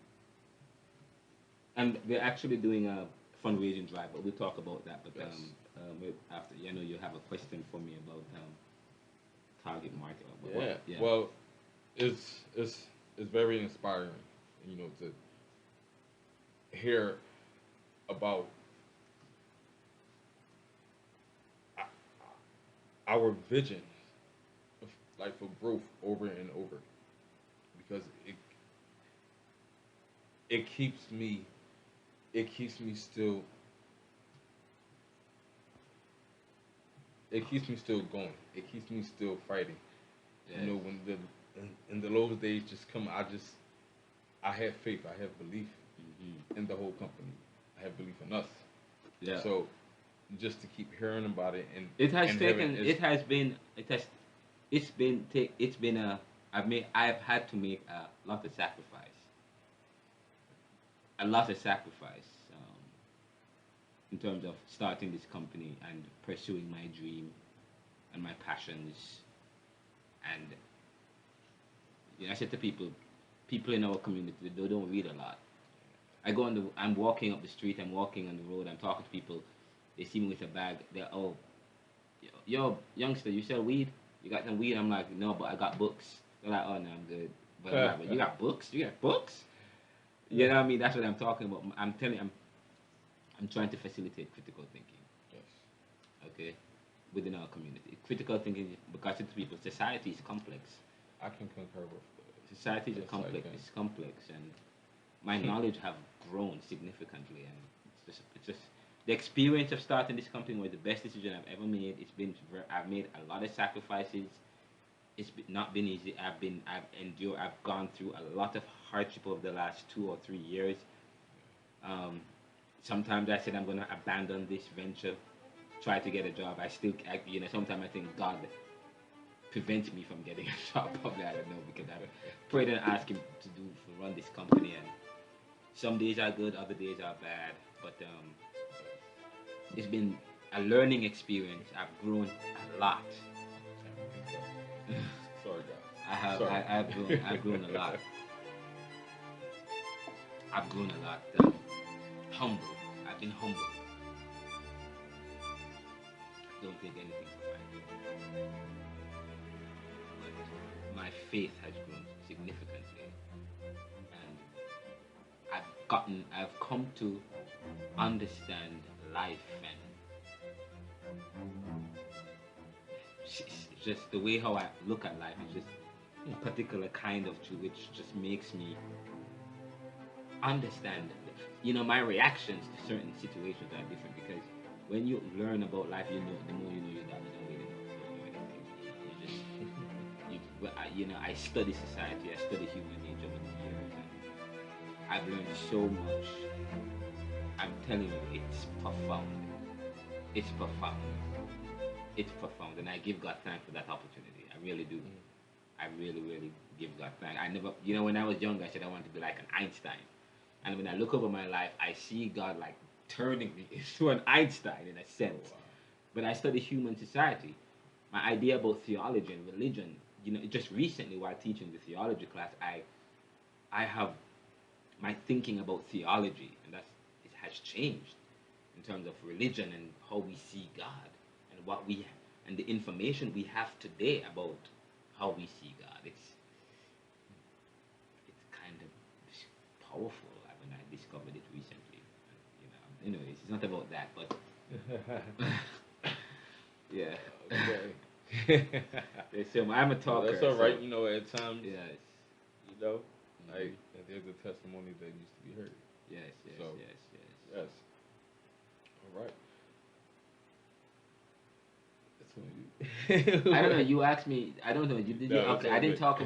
And we're actually doing a fundraising drive, but we'll talk about that. But Yes. After, I know you have a question for me about target market. Yeah. Well, it's very inspiring, you know, to hear about our vision, like for growth, over and over, because it keeps me still. It keeps me still going. It keeps me still fighting. Yes. You know, when in the lowest days just come, I have faith. I have belief in the whole company. I have belief in us. Yeah. So just to keep hearing about it, and I've had to make a lot of sacrifice. A lot of sacrifice. In terms of starting this company and pursuing my dream and my passions. And I said to people in our community, they don't read a lot. I'm walking up the street, I'm walking on the road, I'm talking to people, they see me with a bag, they're, "Oh, yo, youngster, you sell weed? You got some weed?" I'm like, "No, but I got books." They're like, "Oh, no, I'm good." But I'm like, "But you got books? You got books?" You know what I mean? That's what I'm talking about. I'm trying to facilitate critical thinking. Yes. Okay? Within our community. Critical thinking, because to people, society is complex. I can concur with that. Society is it's complex, and my knowledge have grown significantly, and it's just the experience of starting this company was the best decision I've ever made. I've made a lot of sacrifices. It's not been easy. I've gone through a lot of hardship over the last 2 or 3 years. Sometimes I said I'm going to abandon this venture, try to get a job. Sometimes I think God prevents me from getting a job. Probably, I don't know, because I prayed and asked Him to run this company. And some days are good, other days are bad. But it's been a learning experience. I've grown a lot. Sorry, guys. I've grown a lot. I've grown a lot. Humble. I've been humble. Don't take anything for granted. But my faith has grown significantly, and I've come to understand life, and it's just the way how I look at life is just a particular kind of truth, which just makes me understand. My reactions to certain situations are different, because when you learn about life, the more you know you don't really know. I study society, I study human nature over the years, and I've learned so much. I'm telling you, it's profound. it's profound. It's profound, and I give God thanks for that opportunity. I really do. I really, really give God thanks. I never, when I was younger, I said I wanted to be like an Einstein. And when I look over my life, I see God like turning me into an Einstein in a sense. Wow. But I study human society. My idea about theology and religion, just recently while teaching the theology class, I have my thinking about theology, and it has changed in terms of religion and how we see God and and the information we have today about how we see God. It's kind of powerful. When I discovered it recently, anyways, it's not about that, but yeah. Okay. So I'm a talker. That's all right. So, At times, yes. like there's a testimony that needs to be heard. Yes. So, Yes. Yes. All right. That's on you. I don't know. You asked me. I don't know. Did you? No, Okay. I didn't talk about.